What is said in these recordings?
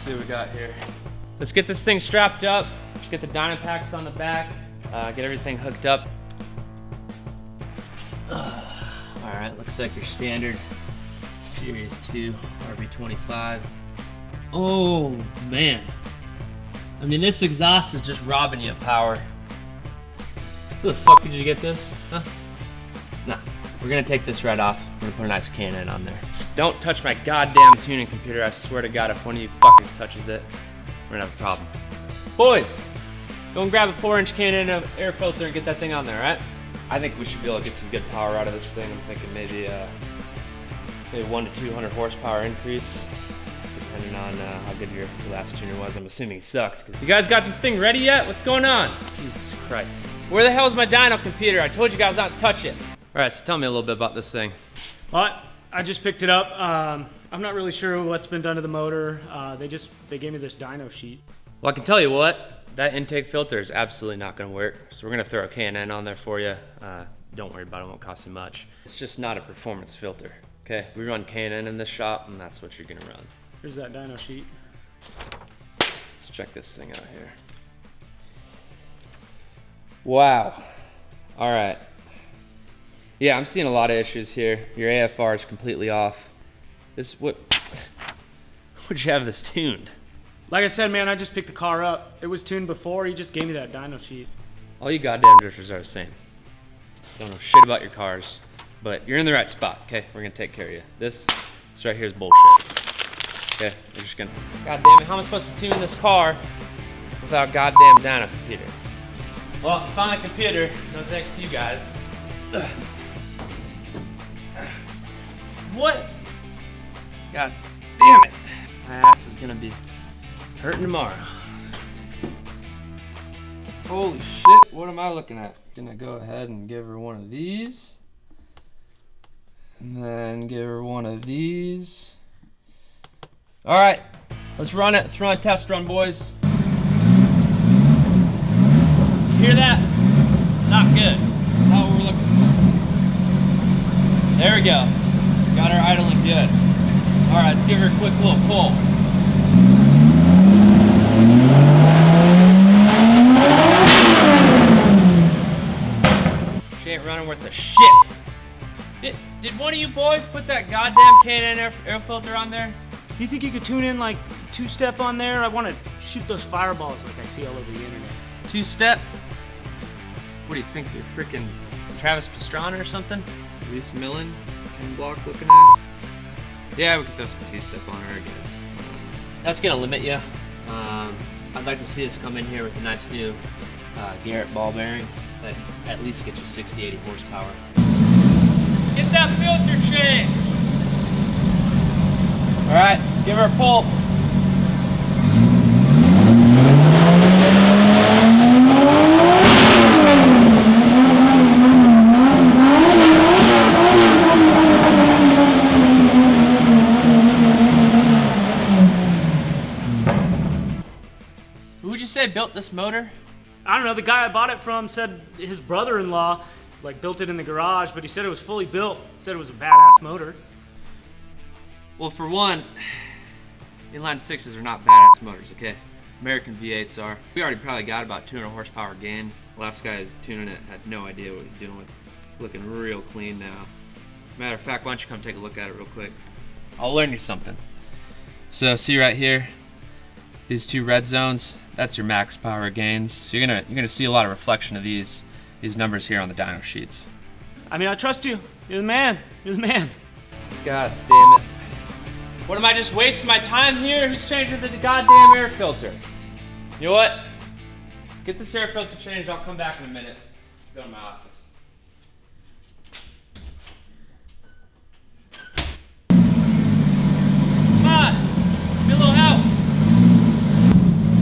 Let's see what we got here. Let's get this thing strapped up. Let's get the Dynapacks on the back. Get everything hooked up. All right, looks like your standard Series 2 RB25. Oh man. I mean, this exhaust is just robbing you of power. Who the fuck did you get this? Huh? Nah, we're gonna take this right off. We're gonna put a nice K&N on there. Don't touch my goddamn tuning computer. I swear to God, if one of you fuckers touches it, we're gonna have a problem. Boys, go and grab a 4-inch K&N air filter and get that thing on there, all right? I think we should be able to get some good power out of this thing. I'm thinking maybe 1 to 200 horsepower increase, depending on how good your last tuner was. I'm assuming he sucked. You guys got this thing ready yet? What's going on? Jesus Christ. Where the hell is my dyno computer? I told you guys not to touch it. All right, so tell me a little bit about this thing. Well, I just picked it up. I'm not really sure what's been done to the motor. They gave me this dyno sheet. Well, I can tell you what, that intake filter is absolutely not gonna work. So we're gonna throw a K&N on there for you. Don't worry about it, it won't cost you much. It's just not a performance filter, okay? We run K&N in this shop, and that's what you're gonna run. Here's that dyno sheet. Let's check this thing out here. Wow. All right. Yeah, I'm seeing a lot of issues here. Your AFR is completely off. Would you have this tuned? Like I said, man, I just picked the car up. It was tuned before. He just gave me that dyno sheet. All you goddamn drifters are the same. Don't know shit about your cars, but you're in the right spot, okay? We're gonna take care of you. This right here is bullshit. Okay, we're just gonna... God damn it, how am I supposed to tune this car without goddamn dyno computer? Well, found a computer, no thanks to you guys. Ugh. What? God damn it. My ass is gonna be hurting tomorrow. Holy shit, what am I looking at? Gonna go ahead and give her one of these. And then give her one of these. All right, let's run it. Let's run a test run, boys. Hear that? Not good. Not what we're looking for. There we go. Got her idling good. All right, let's give her a quick little pull. She ain't running worth a shit. Did one of you boys put that goddamn K&N air filter on there? Do you think you could tune in like two-step on there? I want to shoot those fireballs like I see all over the internet. Two-step? What do you think, you're freaking Travis Pastrana or something? Reese Millen, Ken Block looking ass? Yeah, we could throw some two-step on her, I guess. That's gonna limit you. I'd like to see us come in here with a nice new Garrett ball bearing that at least gets you 60, 80 horsepower. Get that filter changed! All right, let's give her a pull. Who would you say built this motor? I don't know, the guy I bought it from said his brother-in-law like built it in the garage, but he said it was fully built. Said it was a badass motor. Well, for one, inline 6s are not badass motors, okay? American V8s are. We already probably got about 200 horsepower gain. Last guy is tuning it, had no idea what he's doing with it. Looking real clean now. Matter of fact, why don't you come take a look at it real quick? I'll learn you something. So see right here, these two red zones, that's your max power gains. So you're gonna see a lot of reflection of these numbers here on the dyno sheets. I mean, I trust you. You're the man. You're the man. God damn it. What, am I just wasting my time here? Who's changing the goddamn air filter? You know what? Get this air filter changed, I'll come back in a minute. Go to my office. Come on! Give me a little help!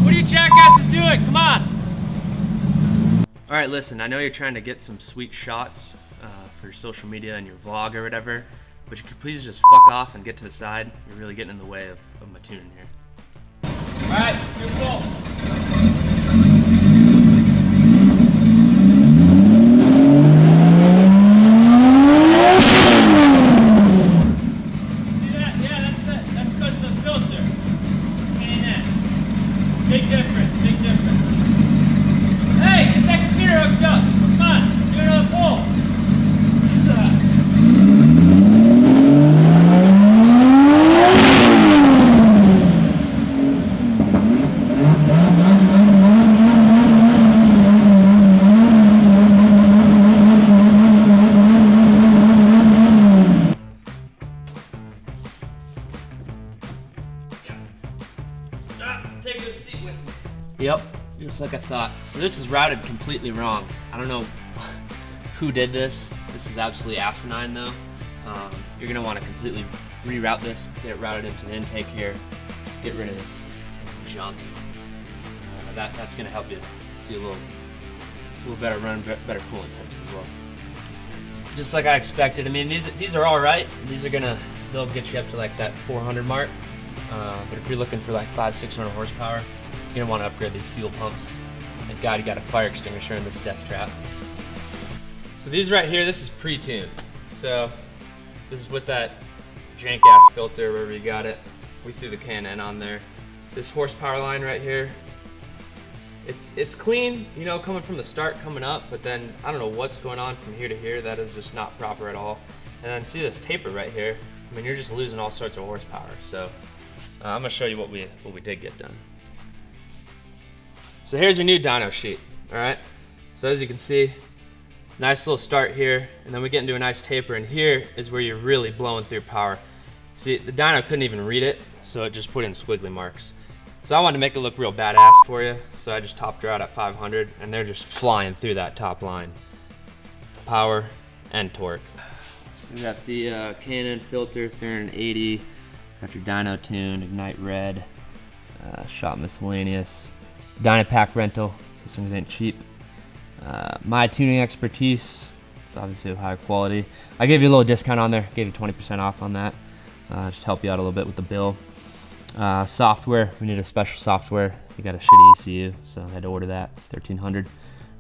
What are you jackasses doing? Come on! Alright, listen, I know you're trying to get some sweet shots for your social media and your vlog or whatever, but you could please just fuck off and get to the side. You're really getting in the way of my tuning here. Alright, let's do a pull. See that? Yeah, that's because of the filter. K&N. Big difference, big difference. Hey, get that computer hooked up. Come on, do another pull. Take a seat with me. Yep, just like I thought. So this is routed completely wrong. I don't know who did this. This is absolutely asinine though. You're gonna wanna completely reroute this, get it routed into the intake here, get rid of this junk. That's gonna help you see a little better run, better coolant temps as well. Just like I expected. I mean, these are all right. They'll get you up to like that 400 mark. But if you're looking for like 500-600 horsepower, you're gonna want to upgrade these fuel pumps. Thank God you got a fire extinguisher in this death trap. So these right here, this is pre-tuned. So this is with that jank ass filter wherever you got it. We threw the K&N on there. This horsepower line right here, it's clean, you know, coming from the start coming up, but then I don't know what's going on from here to here. That is just not proper at all. And then see this taper right here. I mean, you're just losing all sorts of horsepower. So I'm gonna show you what we did get done. So here's your new dyno sheet, all right? So as you can see, nice little start here, and then we get into a nice taper, and here is where you're really blowing through power. See, the dyno couldn't even read it, so it just put in squiggly marks. So I wanted to make it look real badass for you, so I just topped her out at 500, and they're just flying through that top line. Power and torque. So we got the K&N filter, 380. Got your dyno tune, Ignite Red, shop miscellaneous, Dynapack rental. These things ain't cheap. My tuning expertise. It's obviously of high quality. I gave you a little discount on there. Gave you 20% off on that. Just to help you out a little bit with the bill. Software. We need a special software. You got a shitty ECU, so I had to order that. It's $1,300.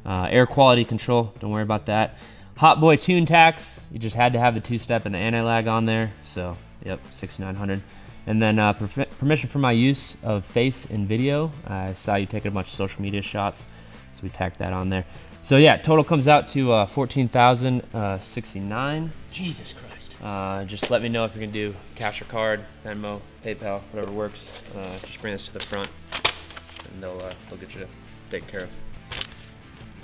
Air quality control. Don't worry about that. Hot Boy tune tax. You just had to have the two-step and the anti-lag on there. So. Yep, $6,900. And then permission for my use of face and video. I saw you taking a bunch of social media shots, so we tacked that on there. So yeah, total comes out to $14,069. Jesus Christ. Just let me know if you're gonna do cash or card, Venmo, PayPal, whatever works. Just bring this to the front, and they'll get you taken care of.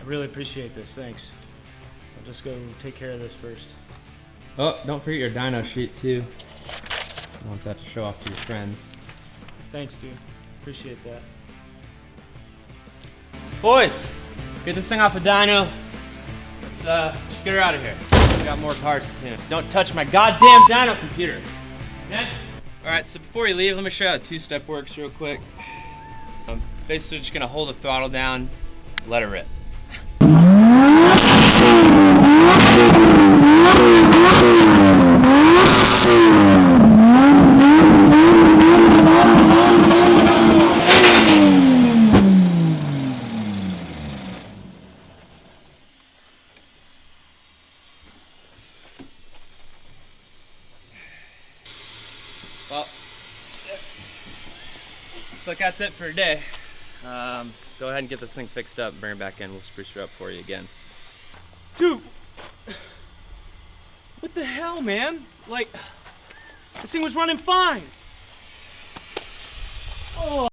I really appreciate this, thanks. I'll just go take care of this first. Oh, don't forget your dyno sheet too. I want that to show off to your friends. Thanks, dude. Appreciate that. Boys, get this thing off the dyno. Let's get her out of here. We got more cars to tune. Don't touch my goddamn dyno computer. Okay? All right, so before you leave, let me show you how the two-step works real quick. I'm basically just gonna hold the throttle down, let it rip. Well, looks like that's it for today. Go ahead and get this thing fixed up, bring it back in, we'll spruce her up for you again. Dude! What the hell, man? Like, this thing was running fine. Oh.